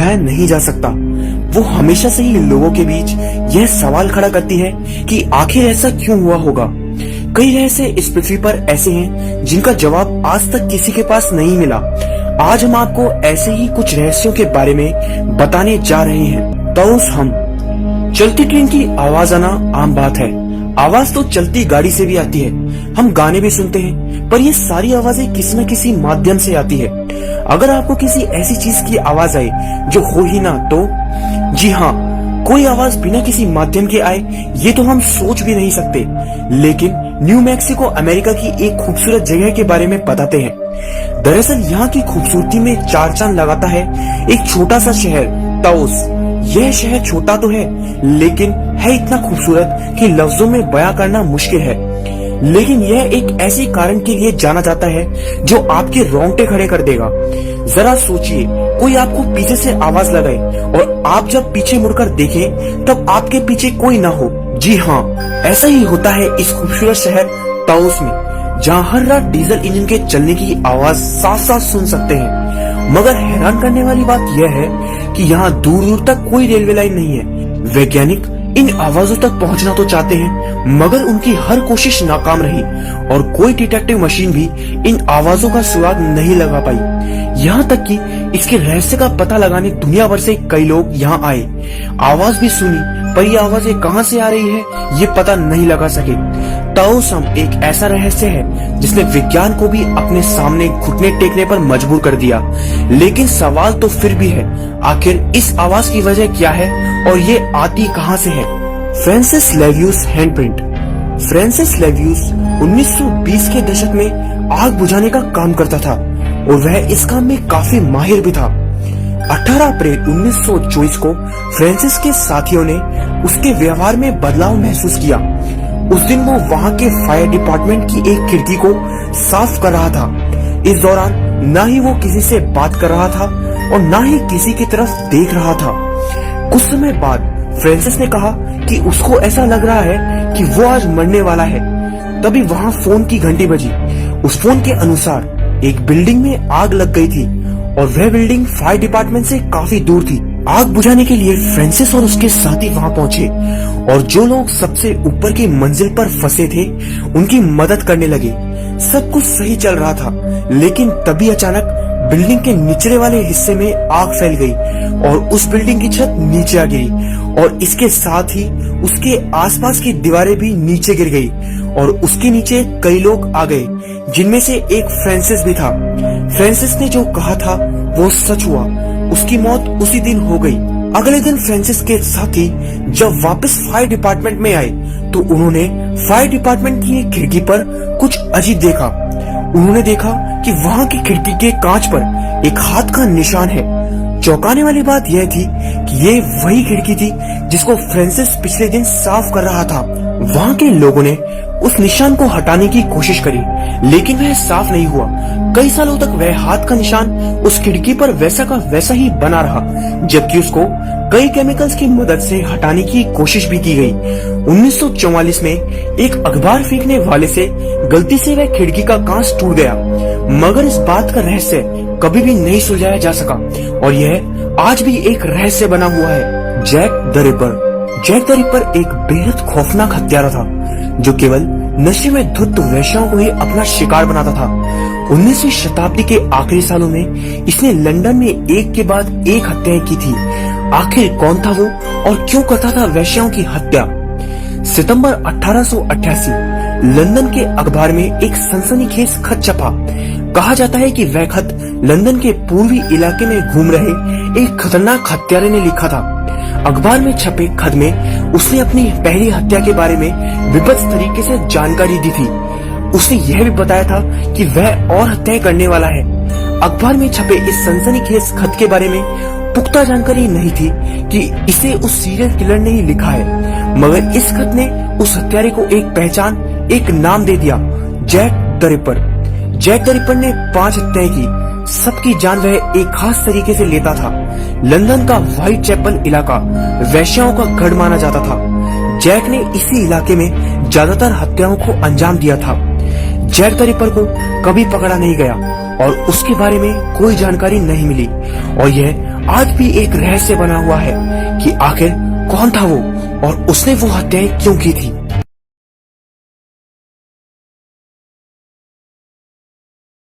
समझाया नहीं जा सकता। वो हमेशा से ही लोगों के बीच यह सवाल खड़ा करती है कि आखिर ऐसा क्यों हुआ होगा। कई रहस्य इस पृथ्वी पर ऐसे हैं जिनका जवाब आज तक किसी के पास नहीं मिला। आज हम आपको ऐसे ही कुछ रहस्यों के बारे में बताने जा रहे हैं। ताओस हम। चलती ट्रेन की आवाज आना आम बात है। आवाज तो चलती गाड़ी से भी आती है, हम गाने भी सुनते हैं, पर ये सारी आवाजें किसी न किसी माध्यम से आती है। अगर आपको किसी ऐसी चीज की आवाज आए जो हो ही ना, तो जी हाँ, कोई आवाज बिना किसी माध्यम के आए ये तो हम सोच भी नहीं सकते। लेकिन न्यू मैक्सिको अमेरिका की एक खूबसूरत जगह के बारे में बताते हैं। दरअसल यहाँ की खूबसूरती में चार चांद लगाता है एक छोटा सा शहर ताओस। यह शहर छोटा तो है, लेकिन है इतना खूबसूरत कि लफ्जों में बयां करना मुश्किल है। लेकिन यह एक ऐसे कारण के लिए जाना जाता है जो आपके रोंगटे खड़े कर देगा। जरा सोचिए, कोई आपको पीछे से आवाज लगाए और आप जब पीछे मुड़कर देखें तब आपके पीछे कोई ना हो। जी हाँ, ऐसा ही होता है इस खूबसूरत शहर ताओस में, जहाँ हर रात डीजल इंजन के चलने की आवाज साफ साफ सुन सकते हैं। मगर हैरान करने वाली बात यह है कि यहाँ दूर दूर तक कोई रेलवे लाइन नहीं है। वैज्ञानिक इन आवाजों तक पहुंचना तो चाहते हैं, मगर उनकी हर कोशिश नाकाम रही और कोई डिटेक्टिव मशीन भी इन आवाजों का सुराग नहीं लगा पाई। यहाँ तक कि इसके रहस्य का पता लगाने दुनिया भर से कई लोग यहाँ आए, आवाज भी सुनी, पर ये आवाजें कहाँ से आ रही है ये पता नहीं लगा सके। ताओस हम एक ऐसा रहस्य है जिसने विज्ञान को भी अपने सामने घुटने टेकने पर मजबूर कर दिया। लेकिन सवाल तो फिर भी है, आखिर इस आवाज की वजह क्या है और ये आती कहाँ से है। फ्रांसिस लेवियस हैंडप्रिंट। फ्रांसिस लेवियस 1920 के दशक में आग बुझाने का काम करता था और वह इस काम में काफी माहिर भी था। 18 अप्रैल 1924 को फ्रांसिस के साथियों ने उसके व्यवहार में बदलाव महसूस किया। उस दिन वो वहाँ के फायर डिपार्टमेंट की एक खिड़की को साफ कर रहा था। इस दौरान न ही वो किसी से बात कर रहा था और न ही किसी की तरफ देख रहा था। कुछ समय बाद फ्रांसिस ने कहा कि उसको ऐसा लग रहा है कि वो आज मरने वाला है। तभी वहाँ फोन की घंटी बजी। उस फोन के अनुसार एक बिल्डिंग में आग लग गई थी और वह बिल्डिंग फायर डिपार्टमेंट से काफी दूर थी। आग बुझाने के लिए फ्रांसिस और उसके साथी वहां पहुंचे और जो लोग सबसे ऊपर की मंजिल पर फंसे थे उनकी मदद करने लगे। सब कुछ सही चल रहा था, लेकिन तभी अचानक बिल्डिंग के निचले वाले हिस्से में आग फैल गई और उस बिल्डिंग की छत नीचे आ गिरी और इसके साथ ही उसके आसपास की दीवारें भी नीचे गिर गई और उसके नीचे कई लोग आ गए, जिनमें से एक फ्रांसिस भी था। फ्रांसिस ने जो कहा था वो सच हुआ, उसकी मौत उसी दिन हो गई। अगले दिन फ्रांसिस के साथी जब वापस फायर डिपार्टमेंट में आए तो उन्होंने फायर डिपार्टमेंट की एक खिड़की पर कुछ अजीब देखा। उन्होंने देखा कि वहां की खिड़की के कांच पर एक हाथ का निशान है। चौंकाने वाली बात यह थी कि ये वही खिड़की थी जिसको फ्रांसिस पिछले दिन साफ कर रहा था। वहां के लोगों ने उस निशान को हटाने की कोशिश करी, लेकिन वह साफ नहीं हुआ। कई सालों तक वह हाथ का निशान उस खिड़की पर वैसा का वैसा ही बना रहा, जबकि उसको कई केमिकल्स की मदद से हटाने की कोशिश भी की गई। 1944 में एक अखबार फेंकने वाले से गलती से वह खिड़की का कांच टूट गया, मगर इस बात का रहस्य कभी भी नहीं सुलझाया जा सका और यह आज भी एक रहस्य बना हुआ है। Jack the Ripper. Jack the Ripper एक बेहद खौफनाक हत्यारा था जो केवल नशे में धुत वेश्याओं को ही अपना शिकार बनाता था। 19वीं शताब्दी के आखिरी सालों में इसने लंदन में एक के बाद एक हत्याएं की थी। आखिर कौन था वो और क्यों करता था वेश्याओं की हत्या? सितंबर 1888 लंदन के अखबार में एक सनसनीखेज खत छपा। कहा जाता है कि वह खत लंदन के पूर्वी इलाके में घूम रहे एक खतरनाक हत्यारे ने लिखा था। अखबार में छपे खत में उसने अपनी पहली हत्या के बारे में विभत्स तरीके से जानकारी दी थी। उसने यह भी बताया था कि वह और हत्याएं करने वाला है। अखबार में छपे इस सनसनीखेज खत के बारे में पुख्ता जानकारी नहीं थी कि इसे उस सीरियल किलर ने ही लिखा है, मगर इस खत ने उस हत्यारे को एक पहचान, एक नाम दे दिया, Jack the Ripper. Jack the Ripper ने 5 हत्याएं की। सबकी जान वह एक खास तरीके से लेता था। लंदन का व्हाइट चैपल इलाका वेश्याओं का गढ़ माना जाता था। जैक ने इसी इलाके में ज्यादातर हत्याओं को अंजाम दिया था। जैक द रिपर को कभी पकड़ा नहीं गया और उसके बारे में कोई जानकारी नहीं मिली और यह आज भी एक रहस्य बना हुआ है कि आखिर कौन था वो और उसने वो हत्याएं क्यों की थी।